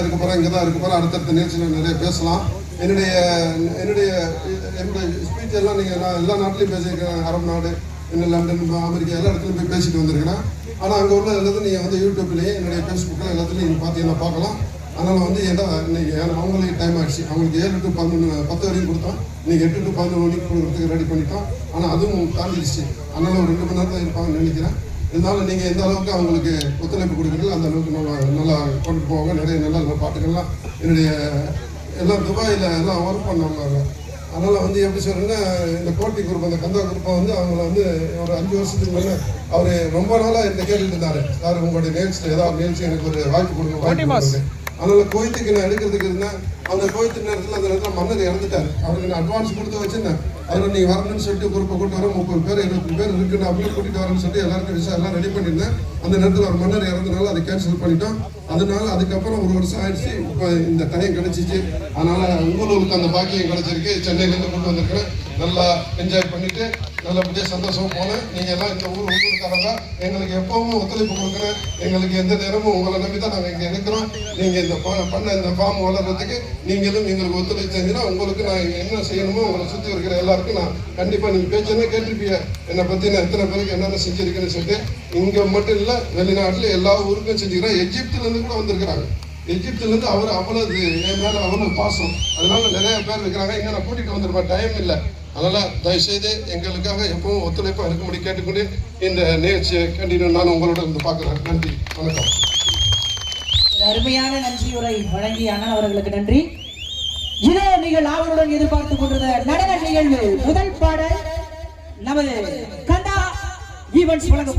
இருக்க போகிறேன், இங்கே தான் இருக்க போகிறேன். அடுத்தடுத்த நிகழ்ச்சியில் நிறைய பேசலாம். என்னுடைய என்னுடைய என்னுடைய ஸ்பீச் எல்லாம் நீங்கள் நான் எல்லா நாட்டிலையும் பேசியிருக்கேன். அரபு நாடு, இன்னும் லண்டன், அமெரிக்கா எல்லா இடத்துலையும் போய் பேசிட்டு வந்திருக்கிறேன். ஆனால் அங்கே உள்ள எல்லாத்தையும் நீங்கள் வந்து யூடியூப்லேயே என்னுடைய ஃபேஸ்புக்கில் எல்லாத்துலையும் நீங்கள் பார்த்தீங்கன்னா பார்க்கலாம். அதனால் வந்து ஏன்னா இன்னைக்கு அவங்களுக்கு டைம் ஆகிடுச்சு. அவங்களுக்கு 7 to 10 வரைக்கும் கொடுத்தோம். இன்னைக்கு 8 to 11 மணிக்கு கொடுக்குறதுக்கு ரெடி பண்ணிட்டோம். ஆனால் அதுவும் தாண்டிடுச்சு. அதனால் ஒரு 2 மணி நேரம் தான் இருப்பாங்கன்னு நினைக்கிறேன். இருந்தாலும் நீங்கள் எந்த அளவுக்கு அவங்களுக்கு ஒத்துழைப்பு கொடுக்குறீங்களோ அந்த அளவுக்கு நல்லா கொண்டுட்டு போவாங்க. நிறைய நல்ல பாட்டுகள்லாம் என்னுடைய எல்லாம் துபாயில் எல்லாம் ஒர்க் பண்ணவங்க. அதனால் வந்து எப்படி சொல்கிறேன்னா, இந்த கோட்டி குரூப், அந்த கந்தா குரூப்பை வந்து அவங்கள வந்து ஒரு 5 வருஷத்துக்கு முன்னே அவர் ரொம்ப நாளாக இந்த கேட்டுட்டு இருந்தார். சார் உங்களுடைய நிகழ்ச்சி ஏதாவது நிகழ்ச்சி எனக்கு ஒரு வாய்ப்பு கொடுங்க. அதனால் கோயத்துக்கு நான் எடுக்கிறதுக்கு இருந்தேன். அந்த கோயத்து நேரத்தில் அந்த நேரத்தில் மன்னர் இறந்துட்டார். அவருக்கு நான் அட்வான்ஸ் கொடுத்து வச்சுருந்தேன். அதில் நீங்கள் வரணும்னு சொல்லிட்டு குரூப்பை கூட்டு வர 30 பேர் 20 பேர் இருக்குன்னு அப்படியே கூட்டிகிட்டு வரேன்னு சொல்லிட்டு எல்லாருக்கும் விஷயம் எல்லாம் ரெடி பண்ணியிருந்தேன். அந்த நேரத்தில் ஒரு மன்னர் இறந்தனால அதை கேன்சல் பண்ணிட்டோம். அதனால அதுக்கப்புறம் 1 வருஷம் ஆயிடுச்சு. இப்போ இந்த டைம் கிடைச்சிச்சு. அதனால் உங்களுக்கு அந்த பாக்கியம் கிடைச்சிருக்கு. சென்னையிலேருந்து கொண்டு வந்திருக்கிறேன். நல்லா என்ஜாய் பண்ணிட்டு நல்லபடியாக சந்தோஷமா போனேன். நீங்கள் எல்லாம் இந்த ஊருக்காரங்க எங்களுக்கு எப்பவுமே ஒத்துழைப்பு கொடுக்குறேன். எங்களுக்கு எந்த நேரமும் உங்களை நம்பி தான் நாங்கள் இங்கே இருக்கிறோம். நீங்கள் இந்த பண்ண இந்த ஃபார்ம் வளர்கிறதுக்கு நீங்களும் எங்களுக்கு ஒத்துழைப்பு செஞ்சுன்னா உங்களுக்கு நான் என்ன செய்யணுமோ உங்களை சுற்றி இருக்கிற எல்லாருக்கும் நான் கண்டிப்பாக நீங்கள் பேச்சுன்னா கேட்டிருப்பீங்க என்னை பற்றி நான் எத்தனை பேருக்கு என்னென்ன செஞ்சுருக்கேன்னு சொல்லிட்டு. இங்கே மட்டும் இல்லை, வெளிநாட்டில் எல்லா ஊருக்கும் செஞ்சுக்கிறேன். எஜிப்துலேருந்து கூட வந்திருக்கிறாங்க. எஜிப்துலேருந்து அவர் அவ்வளவு என் மேலே அவ்வளோ பாசம். அதனால நிறைய பேர் இருக்கிறாங்க. இங்கே நான் கூட்டிகிட்டு வந்துருப்பேன், டைம் இல்லை. அதனால் தயவுசெய்து எங்களுக்காக எப்பவும் ஒத்துழைப்பாக இருக்கும்படி கேட்டுக்கொண்டு இந்த நிகழ்ச்சியை கண்டினியூ நான் உங்களோட இருந்து பார்க்குறேன். நன்றி, வணக்கம். அருமையான நன்றியுரை வழங்கிய அண்ணன் அவர்களுக்கு நன்றி. இதோ நீங்கள் ஆவலுடன் எதிர்பார்த்துக் கொண்டிருந்த நடன நிகழ்வு முதல் பாடல் நமது கந்தா ஈவென்ட்ஸ் வழங்க